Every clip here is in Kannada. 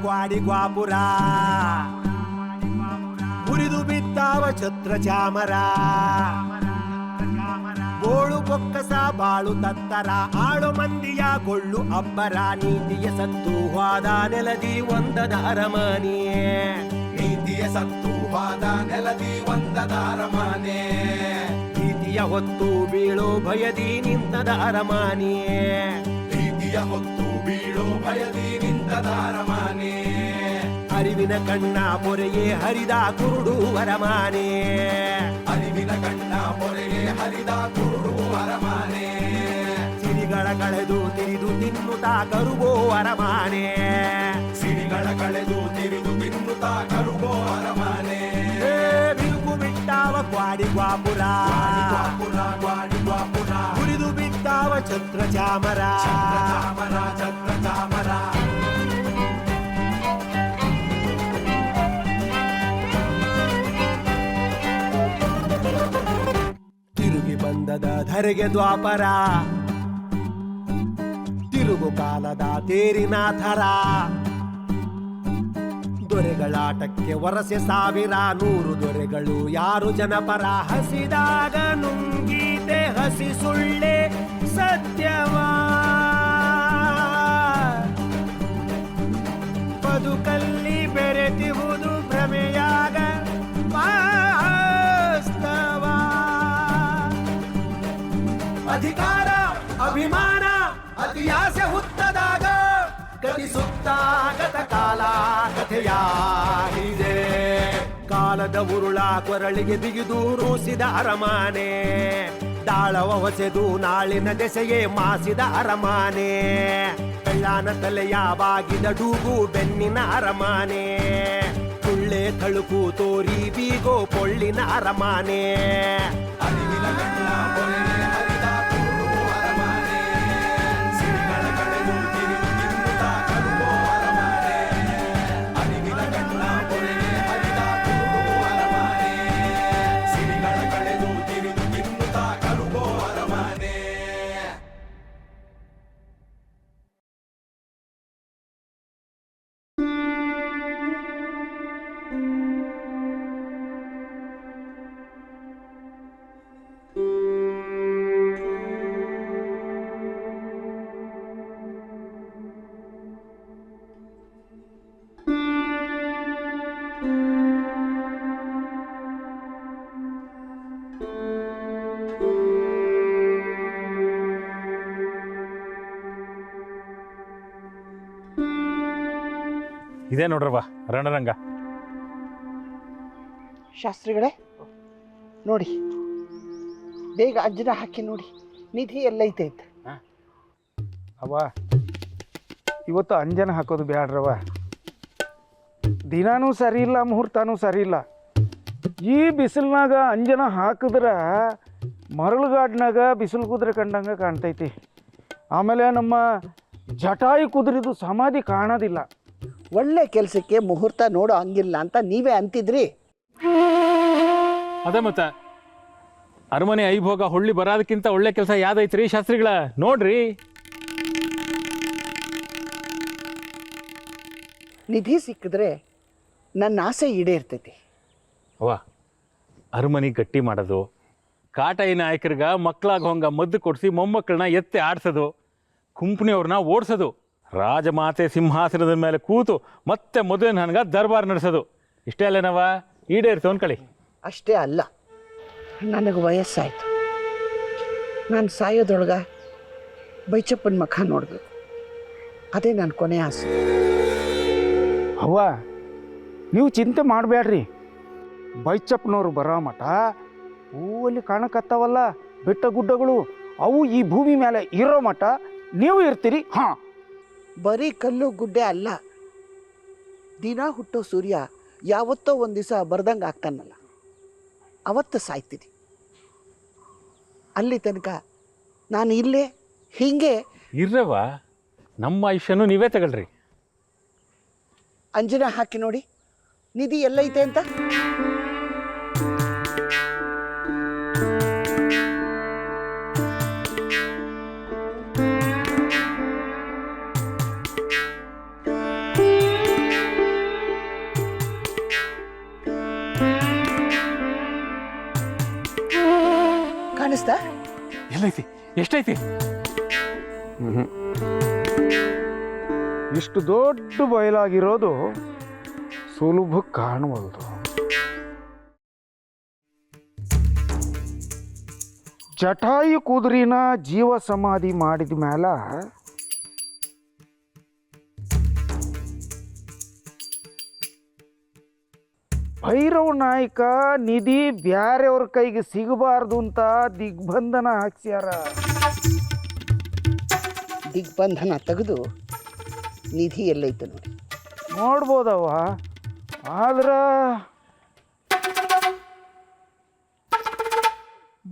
ಕ್ವಾಡಿ ಗ್ವಾಪುರ ಉರಿದು ಬಿದ್ದಾವ ಛತ್ರ ಚಾಮರ ಬೋಳು ಬೊಕ್ಕಸ ಬಾಳು ತತ್ತರ ಆಳು ಮಂದಿಯ ಕೊಳ್ಳು ಅಬ್ಬರ ನೀತಿಯ ಸತ್ತು ಹೋದ ನೆಲದಿ ಒಂದದ ಅರಮನೆಯೇ ನೀತಿಯ ಸತ್ತು ಹೋದ ನೆಲದಿ ಒಂದದ ಅರಮನೆ ಪ್ರೀತಿಯ ಹೊತ್ತು ಬೀಳೋ ಭಯದಿ ನಿಂತದ ಅರಮನೆಯೇ ಪ್ರೀತಿಯ ಹೊತ್ತು ಬೀಳೋ ಭಯದಿ ನಿಂತದ ಅರಮನೆ ಅರಿವಿನ ಕಣ್ಣ ಪೊರೆಗೆ ಹರಿದ ಕುರುಡು ಅರಮನೆ ಅರಿವಿನ ಕಣ್ಣ ಪೊರೆಗೆ ಹರಿದ ಕುರುಡು ಅರಮನೆ ಸಿರಿಗಳ ಕಳೆದು ತಿರಿದು ತಿನ್ನುತ್ತಾ ಕರುಗೋ ಅರಮನೆ ಸಿರಿಗಳ ಕಳೆದು ತಿರಿದು ತಿನ್ನುತ್ತಾ ಕರುಗೋ ಅರಮನೆ ಬಿರುಕು ಬಿಟ್ಟಾವ ಕ್ವಾಡಿ ಗ್ವಾಪುರ ಕ್ವಾಡಿ ಗ್ವಾಪುರ ಉರಿದು ಬಿದ್ದಾವ ಛತ್ರ ಚಾಮರ ಛತ್ರ ಚಾಮರ ತಿರುಗಿ ಬಂದದ ಧರೆಗೆ ದ್ವಾಪರ ತಿರುಗು ಕಾಲದ ತೇರಿನ ಥರ ದೊರೆಗಳಾಟಕ್ಕೆ ವರಸೆ ಸಾವಿರ ನೂರು ದೊರೆಗಳು ಯಾರು ಜನಪರ ಹಸಿದಾಗ ನುಂಗೀತೆ ಹಸಿ ಸುಳ್ಳೆ ಸತ್ಯವಾ ಬದುಕಲ್ಲಿ ಬೆರೆತಿಹುದು ಭ್ರಮೆಯಾಗ ವಾಸ್ತವ ಅಧಿಕಾರ ಅಭಿಮಾನ ಅತಿಯಾಸೆ ಹುತ್ತದಾಗ ಗತಿಸುತ್ತಾಗತ ಕಾಲ ಕಥೆಯಾಗಿದೆ ಕಾಲದ ಉರುಳ ಕೊರಳಿಗೆ ಬಿಗಿದು ರೂಸಿದ ಅರಮನೆ ತಾಳವ ಹೊಸೆದು ನಾಳಿನ ದೆಸೆಯೇ ಮಾಸಿದ ಅರಮನೆ ಬೆಳ್ಳಾನ ತಲೆಯ ಬಾಗಿದ ಡೂಗು ಬೆನ್ನಿನ ಅರಮನೆ ಸುಳ್ಳೆ ತಳುಕು ತೋರಿ ಬೀಗೋ ಪೊಳ್ಳಿನ ಅರಮನೆ ಅರಿವಿನ ಕಣ್ಣ ಪೊರೆಗೆ ಹರಿದ ಕುರುಡು ಅರಮನೆ ಸಿರಿಗಳ ಕಳೆದು ತಿರಿದು ತಿನ್ನುತ್ತಾ ಕರುಗೋ ಅರಮನೆ ಅರಿವಿನ ಕಣ್ಣ ಪೊರೆಗೆ ಹರಿದ ಕುರುಡು ಅರಮನೆ ಸಿರಿಗಳ ಕಳೆದು ತಿರಿದು ತಿನ್ನುತ್ತಾ ಕರುಗೋ ಅರಮನೆ ಇದೇ ನೋಡ್ರವ್ವ ರಣರಂಗ. ಶಾಸ್ತ್ರಿಗಳೇ ನೋಡಿ, ಬೇಗ ಅಜ್ಜನ ಹಾಕಿ ನೋಡಿ ನಿಧಿ ಎಲ್ಲೈತೆ ಅಂತ. ಅವ್ವ ಇವತ್ತು ಅಂಜನ ಹಾಕೋದು ಬ್ಯಾಡ್ರವ, ದಿನಾನೂ ಸರಿ ಇಲ್ಲ, ಮುಹೂರ್ತನೂ ಸರಿ ಇಲ್ಲ. ಈ ಬಿಸಿಲ್ನಾಗ ಅಂಜನ ಹಾಕಿದ್ರೆ ಮರಳುಗಾಡ್ನಾಗ ಬಿಸಿಲು ಕುದುರೆ ಕಂಡಂಗೆ ಕಾಣ್ತೈತಿ. ಆಮೇಲೆ ನಮ್ಮ ಜಟಾಯಿ ಕುದುರೆದು ಸಮಾಧಿ ಕಾಣೋದಿಲ್ಲ. ಒಳ್ಳೆ ಕೆಲಸಕ್ಕೆ ಮುಹೂರ್ತ ನೋಡೋ ಹಂಗಿಲ್ಲ ಅಂತ ನೀವೇ ಅಂತಿದ್ರಿ. ಅದೇ ಮತ್ತೆ ಅರಮನೆ ಐಭೋಗ ಹೊಳ್ಳಿ ಬರೋದಕ್ಕಿಂತ ಒಳ್ಳೆ ಕೆಲಸ ಯಾವ್ದೈತ್ರಿ ಶಾಸ್ತ್ರಿಗಳ? ನೋಡ್ರಿ, ನಿಧಿ ಸಿಕ್ಕಿದ್ರೆ ನನ್ನ ಆಸೆ ಈಡೇರ್ತೈತಿ. ಅವ್ವ ಅರಮನೆ ಗಟ್ಟಿ ಮಾಡೋದು, ಕಾಟಾಯಿ ನಾಯಕರಿಗ ಮಕ್ಕಳಾಗ ಹೊಂಗ ಮದ್ದು ಕೊಡಿಸಿ ಮೊಮ್ಮಕ್ಕಳನ್ನ ಎತ್ತಿ ಆಡ್ಸೋದು, ಕುಂಪಣಿಯವ್ರನ್ನ ಓಡಿಸೋದು, ರಾಜಮಾತೆ ಸಿಂಹಾಸನದ ಮೇಲೆ ಕೂತು ಮತ್ತೆ ಮದುವೆ ನನಗೆ ದರ್ಬಾರ್ ನಡೆಸೋದು, ಇಷ್ಟೇ ಅಲ್ಲೇನವ? ಈಡೇರ್ತು ಅನ್ಕಳಿ. ಅಷ್ಟೇ ಅಲ್ಲ, ನನಗೆ ವಯಸ್ಸಾಯಿತು. ನಾನು ಸಾಯೋದ್ರೊಳಗೆ ಬೈಚಪ್ಪನ ಮುಖ ನೋಡಬೇಕು. ಅದೇ ನನ್ನ ಕೊನೆ ಆಸೆ. ಅವ್ವ ನೀವು ಚಿಂತೆ ಮಾಡಬೇಡ್ರಿ. ಬೈಚಪ್ಪನವ್ರು ಬರೋ ಮಠ ಹೂವಲ್ಲಿ ಕಾಣಕತ್ತಾವಲ್ಲ ಬೆಟ್ಟ ಗುಡ್ಡಗಳು, ಅವು ಈ ಭೂಮಿ ಮೇಲೆ ಇರೋ ಮಠ ನೀವು ಇರ್ತೀರಿ. ಹಾಂ, ಬರೀ ಕಲ್ಲು ಗುಡ್ಡೆ ಅಲ್ಲ, ದಿನ ಹುಟ್ಟೋ ಸೂರ್ಯ ಯಾವತ್ತೋ ಒಂದು ದಿವಸ ಬರ್ದಂಗೆ ಆಗ್ತಾನಲ್ಲ, ಅವತ್ತು ಸಾಯ್ತೀನಿ. ಅಲ್ಲಿ ತನಕ ನಾನು ಇಲ್ಲೇ ಹೀಗೆ ಇರ್ರವ, ನಮ್ಮ ಆಯುಷ್ಯನೂ ನೀವೇ ತಗೊಳ್ರಿ. ಅಂಜನ ಹಾಕಿ ನೋಡಿ ನಿಧಿ ಎಲ್ಲೈತೆ ಅಂತ. ಕಾಣಿಸ್ತಾ? ಎಲ್ಲೈತಿ? ಎಷ್ಟೈತಿ? ಇಷ್ಟು ದೊಡ್ಡ ಬಯಲಾಗಿರೋದು ಸುಲಭ ಕಾಣವಲ್ದು. ಜಟಾಯು ಕುದುರಿನ ಜೀವ ಸಮಾಧಿ ಮಾಡಿದ ಮ್ಯಾಲ ಭೈರವ ನಾಯಕ ನಿಧಿ ಬ್ಯಾರೆಯವ್ರ ಕೈಗೆ ಸಿಗಬಾರ್ದು ಅಂತ ದಿಗ್ಬಂಧನ ಹಾಕ್ಸ್ಯಾರ. ದಿಗ್ಬಂಧನ ತೆಗೆದು ನಿಧಿ ಎಲ್ಲೈತೆ ನೋಡಿ. ನೋಡ್ಬೋದವ, ಆದ್ರ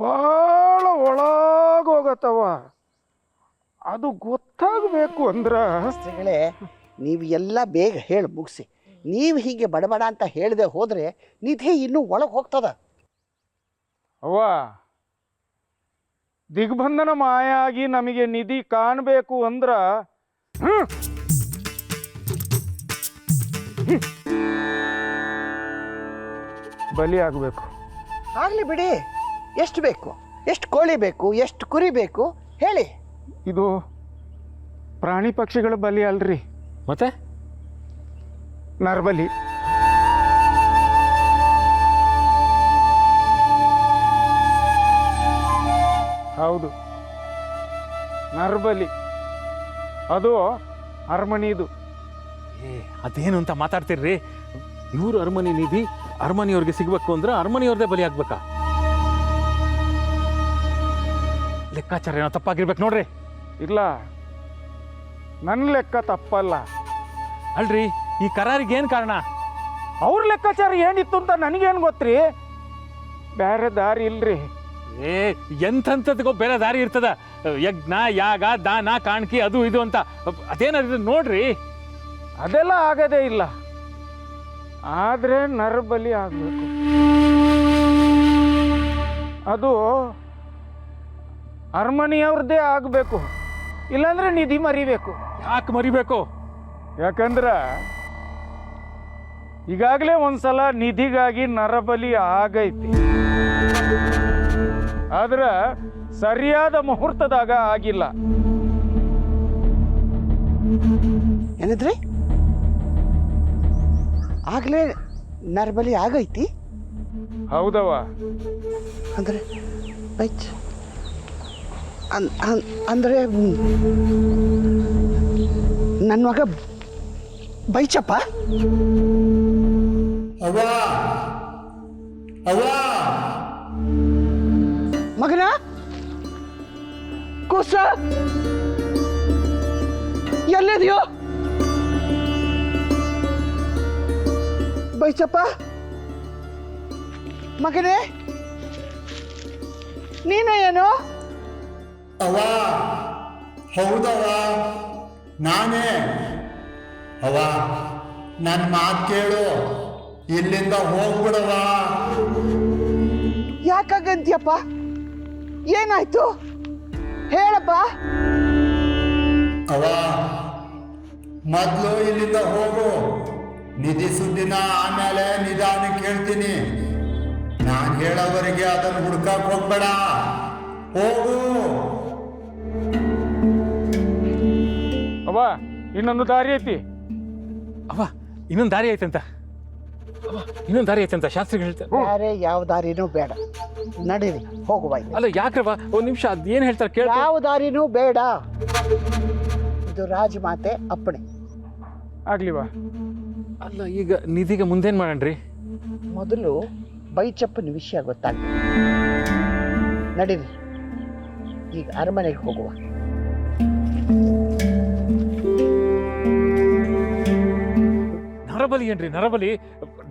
ಭಾಳ ಒಳಗೋಗತ್ತವ. ಅದು ಗೊತ್ತಾಗಬೇಕು ಅಂದ್ರ ಶಾಸ್ತ್ರಿಗಳೇ, ನೀವು ಎಲ್ಲ ಬೇಗ ಹೇಳಿ ಮುಗಿಸಿ. ನೀವು ಹೀಗೆ ಬಡಬಡ ಅಂತ ಹೇಳಿದೆ ಹೋದರೆ ನಿಧಿ ಇನ್ನೂ ಒಳಗೆ ಹೋಗ್ತದ. ಅವ್ವ, ದಿಗ್ಬಂಧನ ಮಾಯ ಆಗಿ ನಮಗೆ ನಿಧಿ ಕಾಣಬೇಕು ಅಂದ್ರ ಬಲಿ ಆಗಬೇಕು. ಆಗಲಿ ಬಿಡಿ. ಎಷ್ಟು ಬೇಕು? ಎಷ್ಟು ಕೋಳಿ ಬೇಕು? ಎಷ್ಟು ಕುರಿ ಬೇಕು ಹೇಳಿ. ಇದು ಪ್ರಾಣಿ ಪಕ್ಷಿಗಳ ಬಲಿ ಅಲ್ರಿ, ಮತ್ತೆ ನರಬಲಿ. ಹೌದು, ನರಬಲಿ. ಅದು ಅರಮನಿದು. ಅದೇನು ಅಂತ ಮಾತಾಡ್ತಿರ್ರಿ? ಇವರು ಅರಮನೆ ನಿಧಿ ಅರಮನೆಯವ್ರಿಗೆ ಸಿಗ್ಬೇಕು ಅಂದ್ರೆ ಅರಮನೆಯವ್ರದೇ ಬಲಿ ಆಗ್ಬೇಕಾ? ಲೆಕ್ಕಾಚಾರ ಏನೋ ತಪ್ಪಾಗಿರ್ಬೇಕು ನೋಡ್ರಿ. ಇಲ್ಲ, ನನ್ನ ಲೆಕ್ಕ ತಪ್ಪಲ್ಲ. ಅಲ್ರಿ, ಈ ಕರಾರಿಗೆ ಏನು ಕಾರಣ? ಅವ್ರ ಲೆಕ್ಕಾಚಾರ ಏನಿತ್ತು ಅಂತ ನನಗೇನು ಗೊತ್ತ್ರಿ? ಬೇರೆ ದಾರಿ ಇಲ್ರಿ. ಎಂಥಂಥದ್ಗೋ ಬೇರೆ ದಾರಿ ಇರ್ತದ. ಯಜ್ಞ, ಯಾಗ, ದಾನ, ಕಾಣಿಕೆ, ಅದು ಇದು ಅಂತ ಅದೇನಾದ್ರು ನೋಡ್ರಿ. ಅದೆಲ್ಲ ಆಗದೇ ಇಲ್ಲ. ಆದರೆ ನರಬಲಿ ಆಗಬೇಕು. ಅದು ಅರಮನೆಯವ್ರದ್ದೇ ಆಗಬೇಕು, ಇಲ್ಲಾಂದ್ರೆ ನಿಧಿ ಮರಿಬೇಕು. ಯಾಕೆ ಮರಿಬೇಕು? ಯಾಕಂದ್ರೆ ಈಗಾಗಲೇ ಒಂದ್ಸಲ ನಿಧಿಗಾಗಿ ನರಬಲಿ ಆಗೈತಿ. ಆದ್ರೆ ಸರಿಯಾದ ಮುಹೂರ್ತದಾಗ ಆಗಿಲ್ಲ. ಏನಿದ್ರಿ? ಆಗಲೇ ನರಬಲಿ ಆಗೈತಿ? ಹೌದವ. ಅಂದರೆ ಬೈಚ್ ಅಂದರೆ ನನ್ನ ಮಗ ಬೈಚಪ್ಪ. ಅವ್ವ ಅವ್ವ, ಮಗನ ಕೂಸ ಎಲ್ಲಿದೆಯೋ? ಬೈಚಪ್ಪ ಮಗನೇ, ನೀನೇ ಏನು? ಅವ್ವ ಹೌದವ್ವ, ನಾನೇ. ಅವ್ವ ನನ್ನ ಮಾತು ಕೇಳು, ಇಲ್ಲಿಂದ ಹೋಗ್ಬಿಡವ. ಯಾಕಾಗಂತೀಯಪ್ಪ? ಏನಾಯ್ತು ಹೇಳಪ್ಪ. ಅವ್ವ ಮೊದಲು ಇಲ್ಲಿಂದ ಹೋಗು. ನಿಧಿ ಸುದ್ದಿನ ಆಮೇಲೆ ನಿಧಾನ ಕೇಳ್ತೀನಿ. ನಾನು ಹೇಳೋವರೆಗೆ ಅದನ್ನು ಹುಡ್ಕಕ್ ಹೋಗ್ಬೇಡ. ಹೋಗು. ಅವ್ವ, ಇನ್ನೊಂದು ದಾರಿ ಐತಿ. ಅವ ಇನ್ನೊಂದು ದಾರಿ ಐತಂತ. ಇನ್ನೊಂದು ದಾರಿ ಐತಂತ ಶಾಸ್ತ್ರಿಗಳು ಹೇಳ್ತಾರೆ. ಬೇರೆ ಯಾವ ದಾರಿನೂ ಬೇಡ, ನಡೀರಿ ಹೋಗುವ. ಅಲ್ಲ ಯಾಕ್ರವ, ಒಂದು ನಿಮಿಷ ಅದು ಏನು ಹೇಳ್ತಾರೆ ಕೇಳ. ಯಾವ ದಾರಿನೂ ಬೇಡ, ಇದು ರಾಜಮಾತೆ ಅಪ್ಪಣೆ. ಆಗ್ಲಿವಾ? ಅಲ್ಲ ಈಗ ನಿಧಿಗೆ ಮುಂದೇನು ಮಾಡಣ್ರಿ? ಮೊದಲು ಬೈಚಪ್ಪನ ವಿಷಯ ಗೊತ್ತಾಗ್ತದೆ. ನಡೀರಿ ಈಗ ಅರಮನೆಗೆ ಹೋಗುವ. ನರಬಲಿ ಏನ್ರಿ? ನರಬಲಿ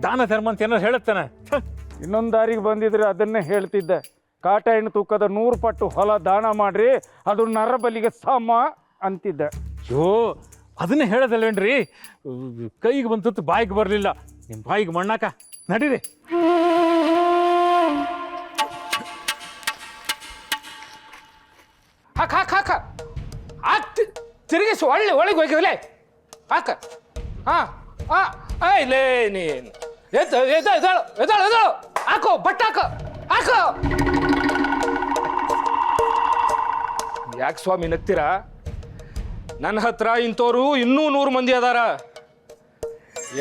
ದಾನ ಧರ್ಮ ಅಂತ ಏನಾರು ಹೇಳುತ್ತಾನೆ. ಇನ್ನೊಂದು ದಾರಿಗೆ ಬಂದಿದ್ರೆ ಅದನ್ನೇ ಹೇಳ್ತಿದ್ದೆ. ಕಾಟ ಹೆಣ್ಣು ತೂಕದ 100 ಪಟ್ಟು ಹೊಲ ದಾನ ಮಾಡ್ರಿ, ಅದು ನರಬಲಿಗೆ ಸಮ ಅಂತಿದ್ದೆ. ಅಯ್ಯೋ, ಅದನ್ನೇ ಹೇಳೋದಲ್ವೇನ್ರಿ? ಕೈಗೆ ಬಂತು ಬಾಯಿಗೆ ಬರಲಿಲ್ಲ. ನಿಮ್ಮ ಬಾಯಿಗೆ ಮಣ್ಣಾಕ. ನಡೀರಿ. ಹಾಕ ಹಾಕ ಹಾಕ ಹಾಕ್ ತಿರುಗಿಸು. ಒಳಗೆ ಹೋಗಿವಲೆ ಹಾಕ. ಹಾಂ ಹಾಂ, ಇಲ್ಲೇ ನೀನು ಎದ್ದಾಳು ಎದ್ದಾಳು ಎದ್ದಾಳು ಎದ್ದಾಳು. ಹಾಕೋ ಬಟ್ಟೆ ಹಾಕೋ ಹಾಕೋ. ಯಾಕೆ ಸ್ವಾಮಿ ನಗ್ತೀರಾ? ನನ್ನ ಹತ್ರ ಇಂಥವ್ರು ಇನ್ನೂ 100 ಮಂದಿ ಅದಾರ.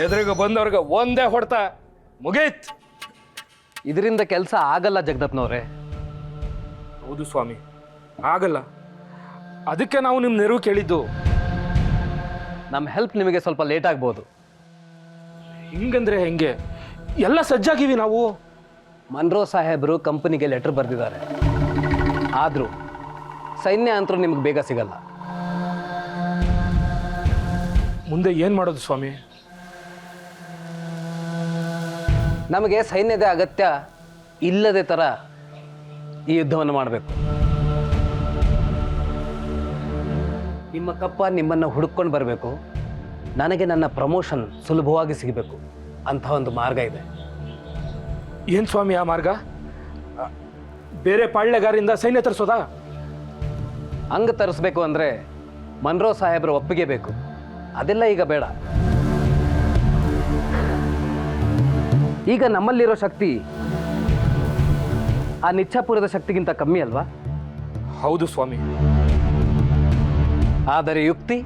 ಎದುರಿಗೆ ಬಂದವ್ರಿಗೆ ಒಂದೇ ಹೊಡ್ತ ಮುಗೀತ್. ಇದರಿಂದ ಕೆಲಸ ಆಗಲ್ಲ ಜಗದಪ್ಪನವ್ರೆ. ಹೌದು ಸ್ವಾಮಿ, ಆಗಲ್ಲ. ಅದಕ್ಕೆ ನಾವು ನಿಮ್ಮ ನೆರವು ಕೇಳಿದ್ದು. ನಮ್ಮ ಹೆಲ್ಪ್ ನಿಮಗೆ ಸ್ವಲ್ಪ ಲೇಟ್ ಆಗ್ಬೋದು. ಹಿಂಗಂದ್ರೆ ಹೆಂಗೆ? ಎಲ್ಲ ಸಜ್ಜಾಗಿವಿ ನಾವು. ಮನ್ರೋ ಸಾಹೇಬರು ಕಂಪನಿಗೆ ಲೆಟರ್ ಬರೆದಿದ್ದಾರೆ. ಆದರೂ ಸೈನ್ಯ ಅಂತರೂ ನಿಮಗೆ ಬೇಗ ಸಿಗಲ್ಲ. ಮುಂದೆ ಏನು ಮಾಡೋದು ಸ್ವಾಮಿ? ನಮಗೆ ಸೈನ್ಯದ ಅಗತ್ಯ ಇಲ್ಲದೆ ಥರ ಈ ಯುದ್ಧವನ್ನು ಮಾಡಬೇಕು. ನಿಮ್ಮ ಕಪ್ಪ ನಿಮ್ಮನ್ನು ಹುಡುಕೊಂಡು ಬರಬೇಕು. ನನಗೆ ನನ್ನ ಪ್ರಮೋಷನ್ ಸುಲಭವಾಗಿ ಸಿಗಬೇಕು. ಅಂಥ ಒಂದು ಮಾರ್ಗ ಇದೆ. ಏನು ಸ್ವಾಮಿ ಆ ಮಾರ್ಗ? ಬೇರೆ ಪಾಳ್ಯಗಾರಿಂದ ಸೈನ್ಯ ತರಿಸೋದಾ? ಹಂಗೆ ತರಿಸ್ಬೇಕು ಅಂದರೆ ಮನ್ರೋ ಸಾಹೇಬರ ಒಪ್ಪಿಗೆ ಬೇಕು. ಅದೆಲ್ಲ ಈಗ ಬೇಡ. ಈಗ ನಮ್ಮಲ್ಲಿರೋ ಶಕ್ತಿ ಆ ನಿಚ್ಛಾಪುರದ ಶಕ್ತಿಗಿಂತ ಕಮ್ಮಿ ಅಲ್ವಾ? ಹೌದು ಸ್ವಾಮಿ. ಆದರೆ ಯುಕ್ತಿ,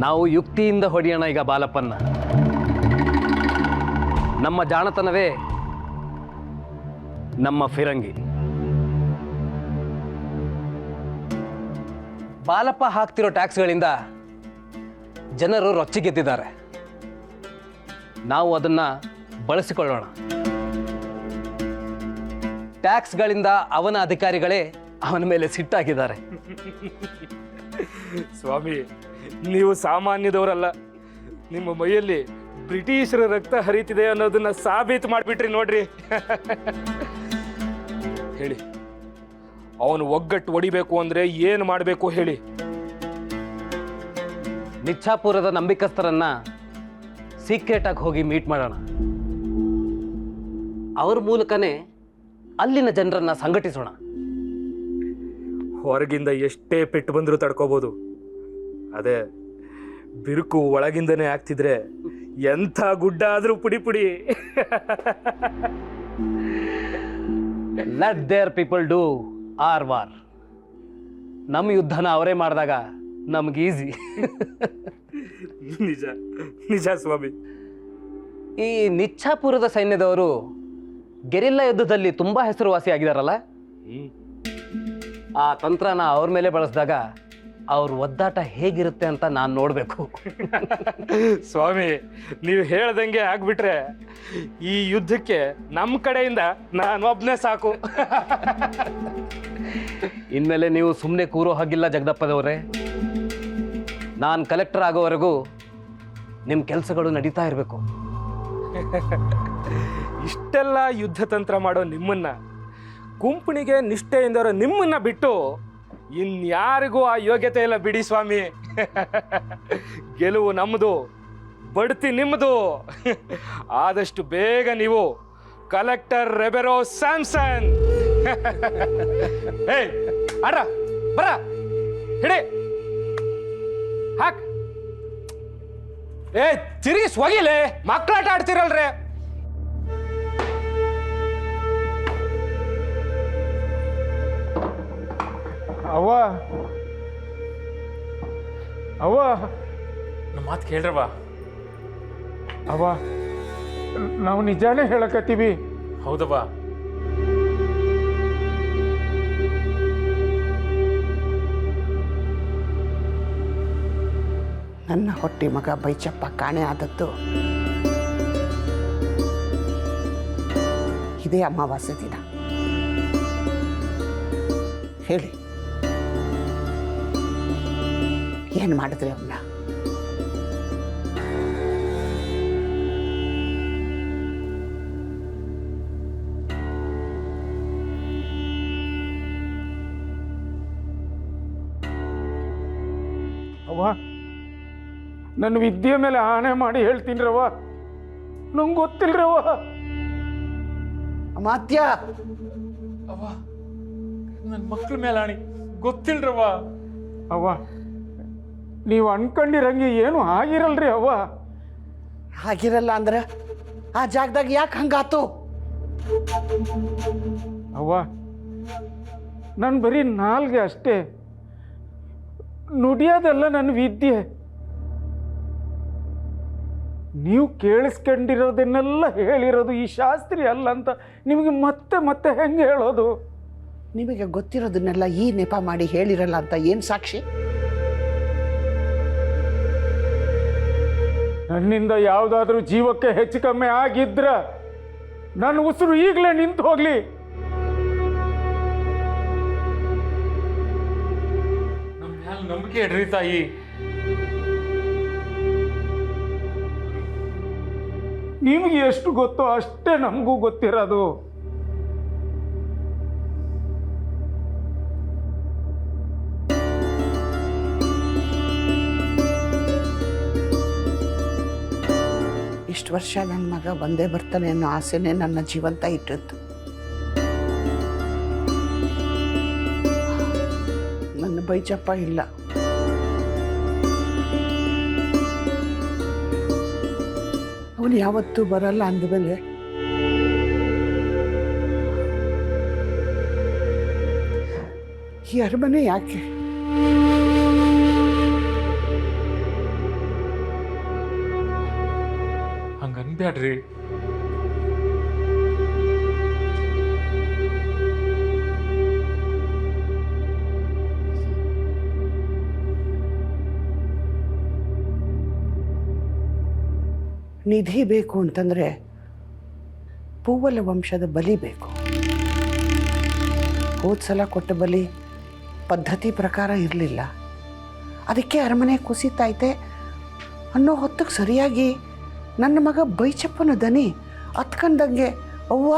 ನಾವು ಯುಕ್ತಿಯಿಂದ ಹೊಡೆಯೋಣ ಈಗ ಬಾಲಪ್ಪನ್ನ. ನಮ್ಮ ಜಾಣತನವೇ ನಮ್ಮ ಫಿರಂಗಿ. ಬಾಲಪ್ಪ ಹಾಕ್ತಿರೋ ಟ್ಯಾಕ್ಸ್ಗಳಿಂದ ಜನರು ರೊಚ್ಚಿಗೆದ್ದಿದ್ದಾರೆ. ನಾವು ಅದನ್ನ ಬಳಸಿಕೊಳ್ಳೋಣ. ಟ್ಯಾಕ್ಸ್ಗಳಿಂದ ಅವನ ಅಧಿಕಾರಿಗಳೇ ಅವನ ಮೇಲೆ ಸಿಟ್ಟಾಗಿದ್ದಾರೆ. ಸ್ವಾಮಿ, ನೀವು ಸಾಮಾನ್ಯದವರಲ್ಲ. ನಿಮ್ಮ ಮೈಯಲ್ಲಿ ಬ್ರಿಟಿಷರ ರಕ್ತ ಹರಿತಿದೆ ಅನ್ನೋದನ್ನ ಸಾಬೀತು ಮಾಡಿಬಿಟ್ರಿ ನೋಡ್ರಿ. ಹೇಳಿ, ಅವನು ಒಗ್ಗಟ್ಟು ಹೊಡಿಬೇಕು ಅಂದ್ರೆ ಏನು ಮಾಡಬೇಕು ಹೇಳಿ? ನಿಚ್ಛಾಪುರದ ನಂಬಿಕಸ್ಥರನ್ನ ಸೀಕ್ರೆಟ್ ಆಗಿ ಹೋಗಿ ಮೀಟ್ ಮಾಡೋಣ. ಅವ್ರ ಮೂಲಕನೇ ಅಲ್ಲಿನ ಜನರನ್ನ ಸಂಘಟಿಸೋಣ. ಹೊರಗಿಂದ ಎಷ್ಟೇ ಪೆಟ್ಟು ಬಂದರೂ ತಡ್ಕೋಬಹುದು. ಅದೇ ಬಿರುಕು ಒಳಗಿಂದನೇ ಆಗ್ತಿದ್ರೆ ಎಂಥ ಗುಡ್ಡ ಆದ್ರೂ ಪುಡಿ ಪುಡಿ. Let their people do or war. ನಮ್ಮ ಯುದ್ಧನ ಅವರೇ ಮಾಡಿದಾಗ ನಮ್ಗೆ ಈಸಿ. ನಿಜ ನಿಜ ಸ್ವಾಮಿ. ಈ ನಿಚ್ಛಾಪುರದ ಸೈನ್ಯದವರು ಗೆರಿಲ್ಲಾ ಯುದ್ಧದಲ್ಲಿ ತುಂಬಾ ಹೆಸರುವಾಸಿಯಾಗಿದ್ದಾರಲ್ಲ. ಆ ತಂತ್ರನ ಅವ್ರ ಮೇಲೆ ಬಳಸಿದಾಗ ಅವ್ರ ಒದ್ದಾಟ ಹೇಗಿರುತ್ತೆ ಅಂತ ನಾನು ನೋಡಬೇಕು. ಸ್ವಾಮಿ, ನೀವು ಹೇಳ್ದಂಗೆ ಆಗ್ಬಿಟ್ರೆ ಈ ಯುದ್ಧಕ್ಕೆ ನಮ್ಮ ಕಡೆಯಿಂದ ನಾನು ಒಬ್ನೇ ಸಾಕು. ಇನ್ಮೇಲೆ ನೀವು ಸುಮ್ಮನೆ ಕೂರೋ ಹಾಗಿಲ್ಲ ಜಗದಪ್ಪದವರೇ. ನಾನು ಕಲೆಕ್ಟರ್ ಆಗೋವರೆಗೂ ನಿಮ್ಮ ಕೆಲಸಗಳು ನಡೀತಾ ಇರಬೇಕು. ಇಷ್ಟೆಲ್ಲ ಯುದ್ಧ ತಂತ್ರ ಮಾಡೋ ನಿಮ್ಮನ್ನ, ಗುಂಪಣಿಗೆ ನಿಷ್ಠೆಯಿಂದರೋ ನಿಮ್ಮನ್ನ ಬಿಟ್ಟು ಇನ್ಯಾರಿಗೂ ಆ ಯೋಗ್ಯತೆ ಇಲ್ಲ ಬಿಡಿ ಸ್ವಾಮಿ. ಗೆಲುವು ನಮ್ಮದು, ಬಡ್ತಿ ನಿಮ್ಮದು. ಆದಷ್ಟು ಬೇಗ ನೀವು ಕಲೆಕ್ಟರ್ ರೆಬೆರೋ ಸ್ಯಾಮ್ಸನ್. ಏಯ್ ಆಡ್ರ, ಬರ, ಹಿಡಿ, ಹಾಕ್. ಏ ತಿರುಗಿ ಸ್ವಗಿಲೆ, ಮಕ್ಕಳಾಟ ಆಡ್ತಿರಲ್ರೇ. ಅವ್ವ ಅವ್ವ ನಮ್ಮ ಮಾತು ಕೇಳ್ರವ. ಅವ್ವ, ನಾವು ನಿಜಾನೇ ಹೇಳಕತ್ತೀವಿ. ಹೌದವ್ವ. ನನ್ನ ಹೊಟ್ಟೆ ಮಗ ಬೈಚಪ್ಪ ಕಾಣೆ ಆದದ್ದು ಇದೇ ಅಮಾವಾಸ್ಯೆ ದಿನ. ಹೇಳಿ, ಏನು ಮಾಡಿದ್ರಿ ಅವನ್ನ? ಅವ್ವ, ನನ್ನ ವಿದ್ಯೆ ಮೇಲೆ ಆಣೆ ಮಾಡಿ ಹೇಳ್ತೀನಿ ರವ, ನಂಗೆ ಗೊತ್ತಿಲ್ರವ. ಅಮಾತ್ಯ, ಅವ್ವ, ನನ್ನ ಮಕ್ಳ ಮೇಲೆ ಆಣಿ ಗೊತ್ತಿಲ್ರವ್ವ. ಅವ್ವ, ನೀವು ಅನ್ಕೊಂಡಿರಂಗೆ ಏನು ಆಗಿರಲ್ರಿ ಅವ್ವ. ಆಗಿರಲ್ಲ ಅಂದ್ರೆ ಆ ಜಾಗದಾಗ ಯಾಕೆ ಹಂಗಾತು? ಅವ್ವ, ನನ್ನ ಬರೀ ನಾಲ್ಗೆ ಅಷ್ಟೇ, ನುಡಿಯೋದೆಲ್ಲ ನನ್ನ ವಿದ್ಯೆ. ನೀವು ಕೇಳಿಸ್ಕೊಂಡಿರೋದನ್ನೆಲ್ಲ ಹೇಳಿರೋದು ಈ ಶಾಸ್ತ್ರಿ ಅಲ್ಲ ಅಂತ ನಿಮಗೆ ಮತ್ತೆ ಮತ್ತೆ ಹೆಂಗೆ ಹೇಳೋದು? ನಿಮಗೆ ಗೊತ್ತಿರೋದನ್ನೆಲ್ಲ ಈ ನೆಪ ಮಾಡಿ ಹೇಳಿರಲ್ಲ ಅಂತ ಏನು ಸಾಕ್ಷಿ? ನನ್ನಿಂದ ಯಾವುದಾದ್ರೂ ಜೀವಕ್ಕೆ ಹೆಚ್ಚು ಕಮ್ಮಿ ಆಗಿದ್ರ ನನ್ನ ಉಸಿರು ಈಗಲೇ ನಿಂತು ಹೋಗ್ಲಿ. ನಮ್ಮ ಮ್ಯಾಲ ನಂಬಿಕೆ ಇಡ್ರಿ ತಾಯಿ. ನಿಮಗೆ ಎಷ್ಟು ಗೊತ್ತೋ ಅಷ್ಟೇ ನಮಗೂ ಗೊತ್ತಿರೋದು. ಇಷ್ಟು ವರ್ಷ ನನ್ನ ಮಗ ಬಂದೇ ಬರ್ತಾನೆ ಅನ್ನೋ ಆಸೆನೇ ನನ್ನ ಜೀವಂತ ಇಟ್ಟಿತ್ತು. ನನ್ನ ಬೈಚಪ್ಪ ಇಲ್ಲ. ಅವನು ಯಾವತ್ತೂ ಬರಲ್ಲ ಅಂದಮೇಲೆ ಈ ಅರಮನೆ ಯಾಕೆ? ಹಂಗನ್ಬ್ಯಾಡ್ರಿ. ನಿಧಿ ಬೇಕು ಅಂತಂದರೆ ಪೂವಲ ವಂಶದ ಬಲಿ ಬೇಕು. ಹೋದ ಸಲ ಕೊಟ್ಟ ಬಲಿ ಪದ್ಧತಿ ಪ್ರಕಾರ ಇರಲಿಲ್ಲ. ಅದಕ್ಕೆ ಅರಮನೆ ಕುಸಿತೈತೆ ಅನ್ನೋ ಹೊತ್ತಿಗೆ ಸರಿಯಾಗಿ ನನ್ನ ಮಗ ಬೈಚಪ್ಪನ ದನಿ ಹತ್ಕೊಂಡಂಗೆ ಅವ್ವ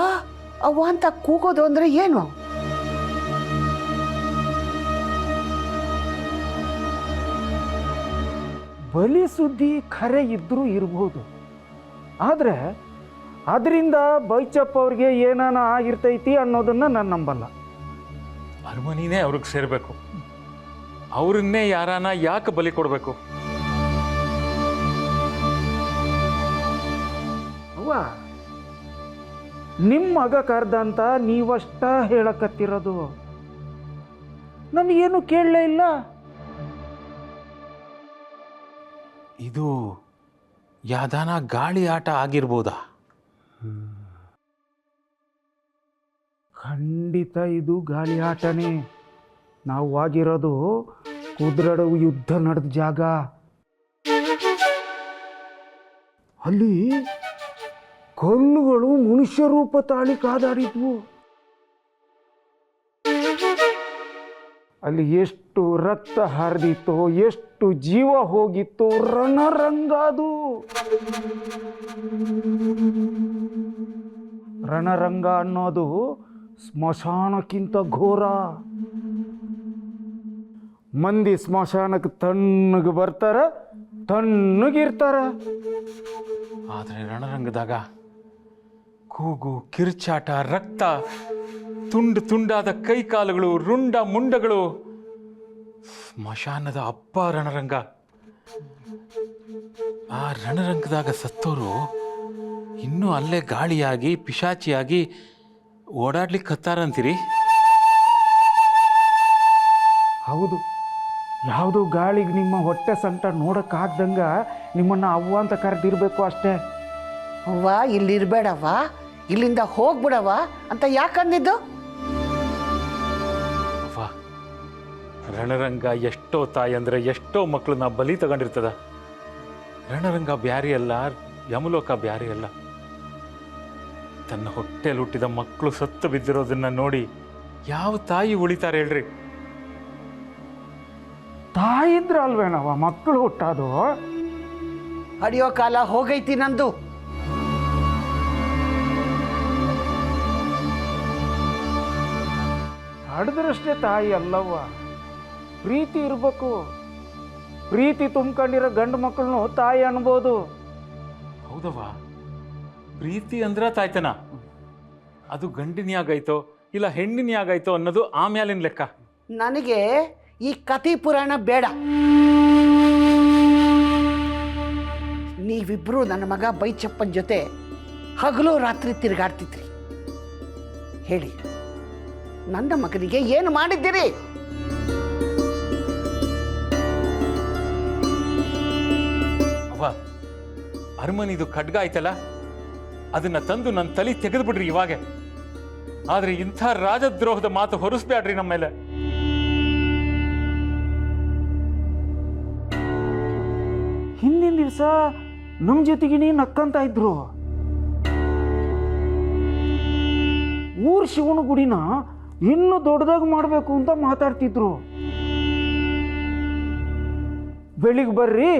ಅವ್ವ ಅಂತ ಕೂಗೋದು ಅಂದರೆ ಏನು? ಬಲಿ ಸುದ್ದಿ ಖರೆ ಇದ್ರೂ ಇರ್ಬೋದು, ಆದರೆ ಅದರಿಂದ ಬೈಚಪ್ಪ ಅವ್ರಿಗೆ ಏನಾನ ಆಗಿರ್ತೈತಿ ಅನ್ನೋದನ್ನ ನಾನು ನಂಬಲ್ಲ. ಅರಮನಿನೇ ಅವ್ರಿಗೆ ಸೇರಬೇಕು. ಅವ್ರನ್ನೇ ಯಾರಾನ ಯಾಕೆ ಬಲಿ ಕೊಡಬೇಕು? ಅವ್ವ, ನಿಮ್ಮ ಮಗ ಕರ್ದಂತ ನೀವಷ್ಟ ಹೇಳಕತ್ತಿರೋದು, ನಮಗೇನು ಕೇಳಲೇ ಇಲ್ಲ. ಇದು ಯಾವ್ದಾನ ಗಾಳಿ ಆಟ ಆಗಿರ್ಬೋದಾ? ಖಂಡಿತ ಇದು ಗಾಳಿ ಆಟನೇ. ನಾವು ಆಗಿರೋದು ಕುದುರೆಡವು ಯುದ್ಧ ನಡೆದ ಜಾಗ. ಅಲ್ಲಿ ಕಲ್ಲುಗಳು ಮನುಷ್ಯ ರೂಪ ತಾಳಿ ಕಾದಾಡಿದ್ವು. ಅಲ್ಲಿ ಎಷ್ಟು ರಕ್ತ ಹರಿದಿತ್ತೋ, ಎಷ್ಟು ಜೀವ ಹೋಗಿತ್ತೋ, ರಣರಂಗಾದು. ರಣರಂಗ ಅನ್ನೋದು ಸ್ಮಶಾನಕ್ಕಿಂತ ಘೋರ. ಮಂದಿ ಸ್ಮಶಾನಕ್ಕೆ ತಣ್ಣಗೆ ಬರ್ತಾರ, ತಣ್ಣಗಿರ್ತಾರ. ಆದರೆ ರಣರಂಗದಾಗ ಕೂಗು, ಕಿರ್ಚಾಟ, ರಕ್ತ, ತುಂಡು ತುಂಡಾದ ಕೈಕಾಲುಗಳು, ರುಂಡ ಮುಂಡಗಳು. ಸ್ಮಶಾನದ ಅಪ್ಪ ರಣರಂಗ. ಆ ರಣರಂಗದಾಗ ಸತ್ತೋರು ಇನ್ನೂ ಅಲ್ಲೇ ಗಾಳಿಯಾಗಿ ಪಿಶಾಚಿಯಾಗಿ ಓಡಾಡ್ಲಿಕ್ಕೆ ಹತ್ತಾರಂತೀರಿ? ಹೌದು, ಯಾವುದೋ ಗಾಳಿಗೆ ನಿಮ್ಮ ಹೊಟ್ಟೆ ಸಂಟ ನೋಡೋಕ್ಕಾಗ್ದಂಗ ನಿಮ್ಮನ್ನು ಅವ್ವ ಅಂತ ಕರೆದಿರ್ಬೇಕು ಅಷ್ಟೇ. ಅವ್ವ ಇಲ್ಲಿರ್ಬೇಡವ್ವ, ಇಲ್ಲಿಂದ ಹೋಗ್ಬಿಡವ ಅಂತ ಯಾಕಂದಿದ್ದು? ಅವ್ವ, ರಣರಂಗ ಎಷ್ಟೋ ತಾಯಿ ಅಂದರೆ ಎಷ್ಟೋ ಮಕ್ಕಳನ್ನ ಬಲಿ ತಗೊಂಡಿರ್ತದ. ರಣರಂಗ ಬ್ಯಾರಿ ಅಲ್ಲ, ಯಮಲೋಕ ಬ್ಯಾರಿ ಅಲ್ಲ. ತನ್ನ ಹೊಟ್ಟೆಯಲ್ಲಿ ಹುಟ್ಟಿದ ಮಕ್ಕಳು ಸತ್ತು ಬಿದ್ದಿರೋದನ್ನ ನೋಡಿ ಯಾವ ತಾಯಿ ಉಳಿತಾರೆ ಹೇಳ್ರಿ? ತಾಯಿದ್ರ ಅಲ್ವೇನವ ಮಕ್ಕಳು ಹುಟ್ಟೋದು? ಅಡಿಯೋ ಕಾಲ ಹೋಗೈತಿ ನಂದು. ಹಡಿದ್ರಷ್ಟೇ ತಾಯಿ ಅಲ್ಲವ್ವ, ಪ್ರೀತಿ ಇರ್ಬೇಕು. ಪ್ರೀತಿ ತುಂಬ್ಕೊಂಡಿರೋ ಗಂಡು ಮಕ್ಕಳನ್ನು ತಾಯಿ ಅನ್ಬೋದು. ಹೌದವ್ವ, ಪ್ರೀತಿ ಅಂದ್ರ ತಾಯ್ತನ. ಅದು ಗಂಡಿನ್ಯಾಗೈತೋ ಇಲ್ಲ ಹೆಣ್ಣಿನ್ಯಾಗೈತೋ ಅನ್ನೋದು ಆಮ್ಯಾಲಿನ ಲೆಕ್ಕ. ನನಗೆ ಈ ಕಥೆ ಪುರಾಣ ಬೇಡ. ನೀವಿಬ್ರು ನನ್ನ ಮಗ ಬೈಚಪ್ಪನ ಜೊತೆ ಹಗಲು ರಾತ್ರಿ ತಿರುಗಾಡ್ತಿದ್ರಿ. ಹೇಳಿ, ನನ್ನ ಮಗನಿಗೆ ಏನು ಮಾಡಿದ್ದೀರಿ? ಅವ್ವ, ಅರಮನಿದು ಖಡ್ಗ ಆಯ್ತಲ್ಲ, ಅದನ್ನ ತಂದು ನನ್ನ ತಲೆ ತೆಗೆದುಬಿಡ್ರಿ ಇವಾಗ. ಆದ್ರೆ ಇಂಥ ರಾಜದ್ರೋಹದ ಮಾತು ಹೊರಿಸ್ಬ್ಯಾಡ್ರಿ ನಮ್ಮ ಮೇಲೆ. ಹಿಂದಿನ ದಿವಸ ನಮ್ಮ ಜೊತೆಗಿನಿ ನಕ್ಕಂತ ಇದ್ರು. ಊರ್ ಶಿವನ ಗುಡಿನ ಇನ್ನೂ ದೊಡ್ಡದಾಗಿ ಮಾಡಬೇಕು ಅಂತ ಮಾತಾಡ್ತಿದ್ರು. ಬೆಳಿಗ್ಗೆ ಬರ್ರಿ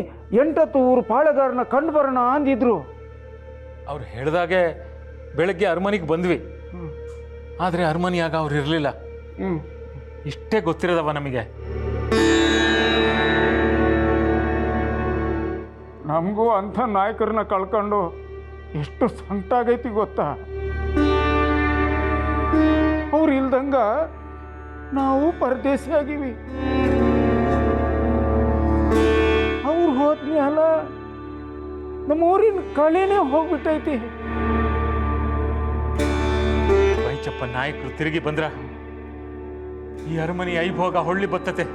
8 ಊರು ಪಾಳೆಗಾರನ ಕಂಡು ಬರೋಣ ಅಂದಿದ್ರು. ಅವ್ರು ಹೇಳ್ದಾಗೆ ಬೆಳಗ್ಗೆ ಅರಮನೆಗೆ ಬಂದ್ವಿ. ಆದರೆ ಅರಮನೆಯಾಗ ಅವ್ರು ಇರಲಿಲ್ಲ. ಇಷ್ಟೇ ಗೊತ್ತಿರೋದವ ನಮಗೆ. ನಮಗೂ ಅಂಥ ನಾಯಕರನ್ನ ಕಳ್ಕೊಂಡು ಎಷ್ಟು ಸಂಕಟ ಆಗೈತಿ ಗೊತ್ತಾ? ಅವ್ರು ಇಲ್ದಂಗ ನಾವು ಪರದೇಶಿ ಆಗಿವಿ. ಅವ್ರು ಹೋದ್ಮೇಲ ನಮ್ಮ ಊರಿನ ಕಳೆನೇ ಹೋಗ್ಬಿಟ್ಟೈತಿ. ಬೈಚಪ್ಪ ನಾಯಕರು ತಿರುಗಿ ಬಂದ್ರ ಈ ಅರಮನೆ ಐಭೋಗ ಹೊಳ್ಳಿ ಬತ್ತತೆ.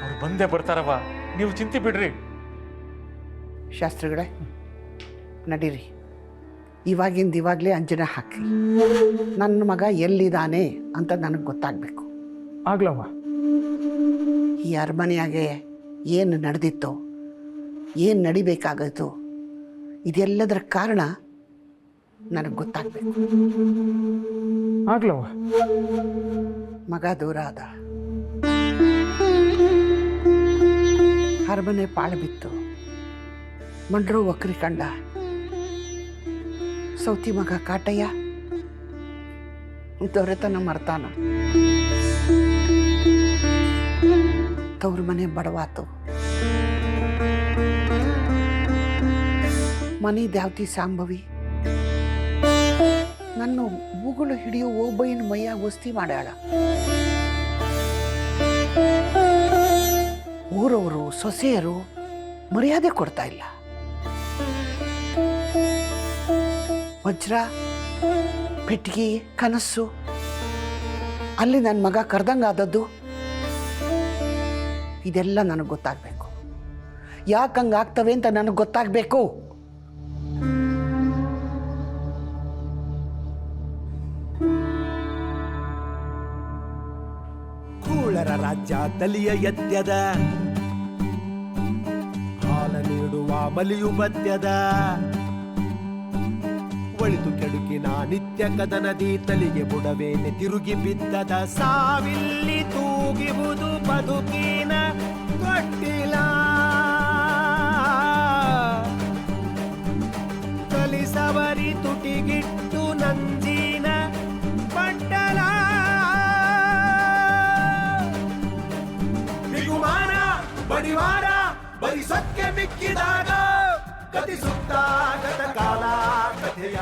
ಅವ್ರು ಬಂದೇ ಬರ್ತಾರವ, ನೀವು ಚಿಂತೆ ಬಿಡ್ರಿ. ಶಾಸ್ತ್ರಿಗಳೇ, ನಡೀರಿ. ಇವಾಗಲೇ ಅಂಜನ ಹಾಕಿ ನನ್ನ ಮಗ ಎಲ್ಲಿದ್ದಾನೆ ಅಂತ ನನಗೆ ಗೊತ್ತಾಗಬೇಕು. ಆಗ್ಲವ. ಈ ಅರಮನೆಯಾಗೆ ಏನು ನಡೆದಿತ್ತೋ, ಏನು ನಡಿಬೇಕಾಗಿತ್ತು, ಇದೆಲ್ಲದರ ಕಾರಣ ನನಗೆ ಗೊತ್ತಾಗಬೇಕು. ಆಗ್ಲವ. ಮಗ ದೂರ ಆದ, ಅರಮನೆ ಪಾಳು ಬಿತ್ತು, ಮಂಡ್ರು ಒಕ್ಕರಿ ಕಂಡ, ಸೌತಿ ಮಗ ಕಾಟಯ್ಯ ದೊರೆತನ ಮರ್ತಾನ, ತವ್ರ ಮನೆ ಬಡವಾತು, ಮನೆ ದ್ಯಾವತಿ ಸಾಂಭವಿ ನನ್ನ ಮೂಗುಳು ಹಿಡಿಯೋ ಓಬಯ್ಯನ ಮೈಯಾಗ ವಸ್ತಿ ಮಾಡ್ಯಾಳ. ಊರವರು ಸೊಸೆಯರು ಮರ್ಯಾದೆ ಕೊಡ್ತಾ ಇಲ್ಲ. ವಜ್ರ, ಪೆಟ್ಟಿಗೆ, ಕನಸು ಅಲ್ಲಿ ನನ್ನ ಮಗ ಕರ್ದಂಗಾದದ್ದು ಇದೆಲ್ಲ ನನಗೆ ಗೊತ್ತಾಗಬೇಕು. ಯಾಕೆ ಹಂಗಾಗ್ತವೆ ಅಂತ ನನಗೆ ಗೊತ್ತಾಗಬೇಕು. ಕೂಳರ ರಾಜ್ಯ ತಲಿಯ ಎತ್ಯದ, ಹಾಲ ನೀಡುವ ಮಲಿಯು ಬದ್ಯದ, ಒಳಿತು ಕೆಡುಕಿನ ನಿತ್ಯ ಕದನದಿ ತಲಿಗೆ ಬುಡವೇನೆ ತಿರುಗಿ ಬಿದ್ದದ. ಸಾವಿಲ್ಲಿ ತೂಗಿವುದು ಬದುಕಿನ ತೊಟ್ಟಿಲ, ಕಲಿಸವರಿ ತುಟಿಗಿಟ್ಟು ನಂಜಿನ ಪಟ್ಟಲ. ಬಿಗುಮಾನ ಬಡಿವಾರ ಬರಿಸೊಕ್ಕೆ ಮಿಕ್ಕಿದಾಗ ಗತಿಸುತ್ತ ಗತಕಾಲ ಕಥೆಯ